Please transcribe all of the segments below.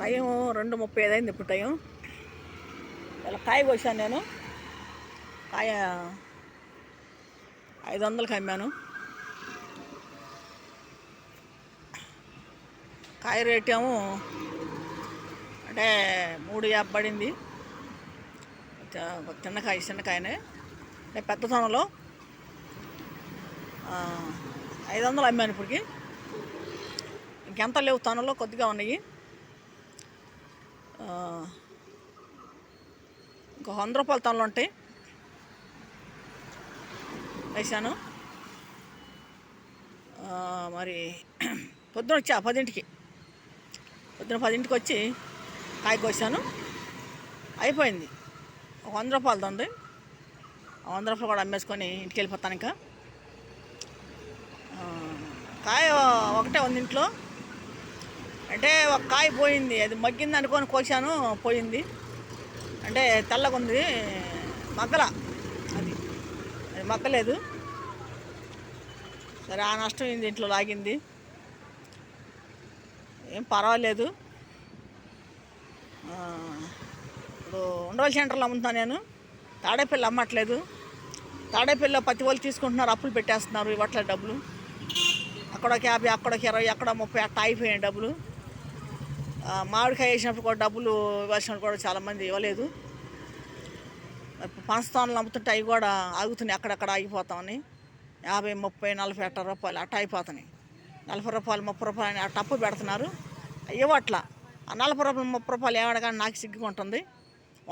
Time 2:35 అయింది ఇప్పుడు time. ఇలా కాయ కోసాను నేను. కాయ 500కి అమ్మాను. కాయ రేట్ ఏమో అంటే 3.50 పడింది. చిన్నకాయనే అంటే పెద్ద తొనలో 500 అమ్మాను. ఇప్పటికి ఇంకెంత లేవు, తొనలో కొద్దిగా ఉన్నాయి. ఇంకో 100 రూపాయల తొనలు ఉంటాయి. వేసాను. మరి పొద్దున వచ్చా 10ంటికి, పొద్దున 10ంటికి వచ్చి కాయ కోసాను. అయిపోయింది. 100 రూపాయలది ఉంది. 100 రూపాయలు కూడా అమ్మేసుకొని ఇంటికి వెళ్ళిపోతాను. ఇంకా కాయ ఒకటే ఉంది ఇంట్లో. అంటే ఒక కాయ పోయింది, అది మగ్గింది అనుకొని కోసాను, పోయింది. అంటే తెల్లగా ఉంది, అది మగ్గలేదు. సరే, ఆ నష్టం అయింది, ఇంట్లో లాగింది. ఏం పర్వాలేదు. ఇప్పుడు ఉండవల్లి సెంటర్లో అమ్ముతున్నాను నేను. తాడేపల్లి అమ్మట్లేదు. తాడేపల్లిలో ప్రతి వాళ్ళు తీసుకుంటున్నారు, అప్పులు పెట్టేస్తున్నారు, ఇవ్వట్లేదు డబ్బులు. అక్కడొక 50, అక్కడొక 20, అక్కడ 30 అట్ట అయిపోయాయి డబ్బులు. మామిడికాయ వేసినప్పుడు కూడా డబ్బులు ఇవ్వాల్సినప్పుడు కూడా చాలామంది ఇవ్వలేదు. పనస్తోనలు అమ్ముతుంటే అవి కూడా ఆగుతున్నాయి, అక్కడక్కడ ఆగిపోతామని. 50, 30, 40 అట్ట రూపాయలు అట్ట అయిపోతున్నాయి. 40 రూపాయలు, 30 రూపాయలు అని అట్ట అప్పు పెడుతున్నారు. ఇవ్వట్లా. ఆ 40 రూపాయలు, 30 రూపాయలు ఏమడగానే నాకు సిగ్గుకుంటుంది.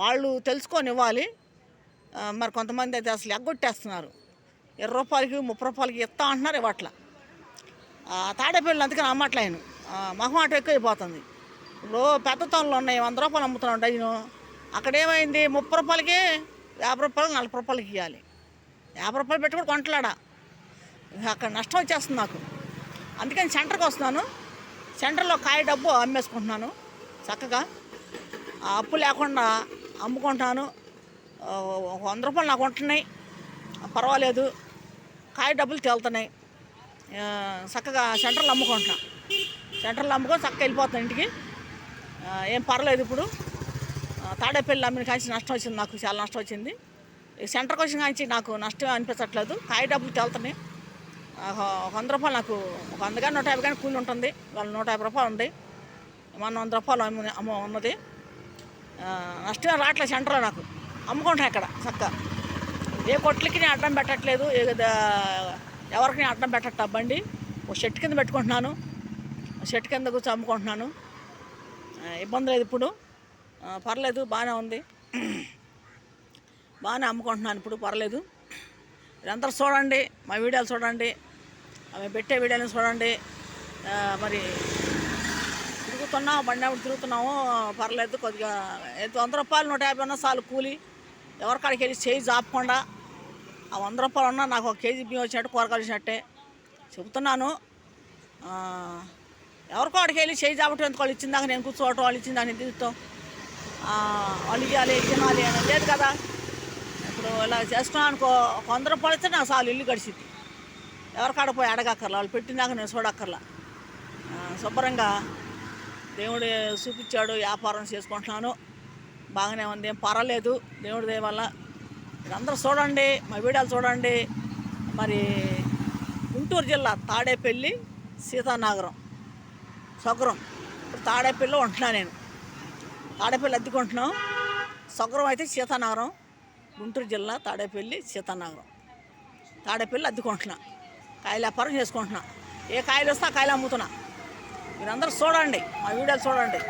వాళ్ళు తెలుసుకొని ఇవ్వాలి. మరి కొంతమంది అయితే అసలు ఎగ్గొట్టేస్తున్నారు. 20 రూపాయలకి, 30 రూపాయలకి ఇస్తా అంటున్నారు, ఇవ్వట్లా. తాడేపల్లి అందుకని అమ్మట్లేను. మొహమాటం ఎక్కువ అయిపోతుంది. ఇప్పుడు పెద్ద తోనలు ఉన్నాయి, 100 రూపాయలు అమ్ముతున్నాం డజను. అక్కడ ఏమైంది, 30 రూపాయలకి, 50 రూపాయలు, 40 రూపాయలకి ఇవ్వాలి. 50 రూపాయలు పెట్టి కూడా కొంటలాడా. అక్కడ నష్టం వచ్చేస్తుంది నాకు. అందుకని సెంటర్కి వస్తున్నాను. సెంటర్లో కాయ డబ్బు అమ్మేసుకుంటున్నాను చక్కగా. అప్పు లేకుండా అమ్ముకుంటాను. 100 రూపాయలు నాకు ఉంటున్నాయి, పర్వాలేదు. కాయ డబ్బులు తేలుతున్నాయి. చక్కగా సెంటర్లో అమ్ముకుంటున్నా. సెంటర్లో అమ్ముకొని చక్కగా వెళ్ళిపోతాను ఇంటికి. ఏం పర్లేదు. ఇప్పుడు తాడేపల్లి అమ్మిన కాంచి నష్టం వచ్చింది, నాకు చాలా నష్టం వచ్చింది. ఈ సెంటర్కి వచ్చిన కాంచి నాకు నష్టం అనిపించట్లేదు. కాయ డబ్బులు తేలుతున్నాయి. 100 రూపాయలు నాకు, 100 కానీ 150 కానీ కూలి ఉంటుంది. వాళ్ళు 150 రూపాయలు ఉంది, మన 100 రూపాయలు ఉన్నది. నష్టమే రావట్లేదు. సెంటర్లో నాకు అమ్ముకుంటాను ఇక్కడ చక్కగా. ఏ కొట్లకి నేను అడ్డం పెట్టట్లేదు, ఎవరికి నేను అడ్డం పెట్టట్టు. బండి ఒక షెట్ కింద పెట్టుకుంటున్నాను, షెట్ కింద కూర్చొని అమ్ముకుంటున్నాను. ఇబ్బంది లేదు ఇప్పుడు, పర్లేదు, బాగానే ఉంది. బాగానే అమ్ముకుంటున్నాను ఇప్పుడు, పర్లేదు. మీరందరూ చూడండి, మా వీడియోలు చూడండి, అవి పెట్టే వీడియోలు చూడండి. మరి తిరుగుతున్నాం, బండి ఆవిడ తిరుగుతున్నాము, పర్లేదు. కొద్దిగా 100 రూపాయలు, 150 ఉన్నా చాలు కూలి. ఎవరికాడికి వెళ్ళి చేయి జాపకుండా ఆ 100 రూపాయలు ఉన్నా నాకు 1 కేజీ బియ్యం వచ్చినట్టు, కూరగాయలు వచ్చినట్టే చెబుతున్నాను. ఎవరికో వాడికి వెళ్ళి చేయి జాపటం ఎందుకు? వాళ్ళు ఇచ్చిందాక నేను కూర్చోవటం, వాళ్ళు ఇచ్చిందాక నేను తిరుగుతాం, వాళ్ళు ఇవ్వాలి, తినాలి అని లేదు కదా. ఇప్పుడు ఇలా చేసుకున్నాను అనుకో, 100 రూపాయలు ఇస్తే నాకు చాలు, ఇల్లు గడిచింది. ఎవరికాడ పోయి అడగక్కర్లా, వాళ్ళు పెట్టినాక నేను చూడక్కర్లా. శుభ్రంగా దేవుడు చూపించాడు, వ్యాపారం చేసుకుంటున్నాను, బాగానే ఉంది, ఏం పర్వాలేదు. దేవుడి దయ వల్ల. మీరందరూ చూడండి, మా వీడియోలు చూడండి. మరి గుంటూరు జిల్లా తాడేపల్లి, సీతానగరం, సొగరం. ఇప్పుడు తాడేపల్లిలో ఉంటున్నాను నేను. తాడేపల్లి అద్దెకుంటున్నాం. సొగరం అయితే సీతానగరం. గుంటూరు జిల్లా తాడేపల్లి, సీతానగరం. తాడేపల్లి అద్దెకుంటున్నా. కాయలు వ్యాపారం చేసుకుంటున్నా. ఏ కాయలు వస్తే ఆ కాయలు అమ్ముతున్నా. మీరందరూ చూడండి, మా వీడియోలు చూడండి.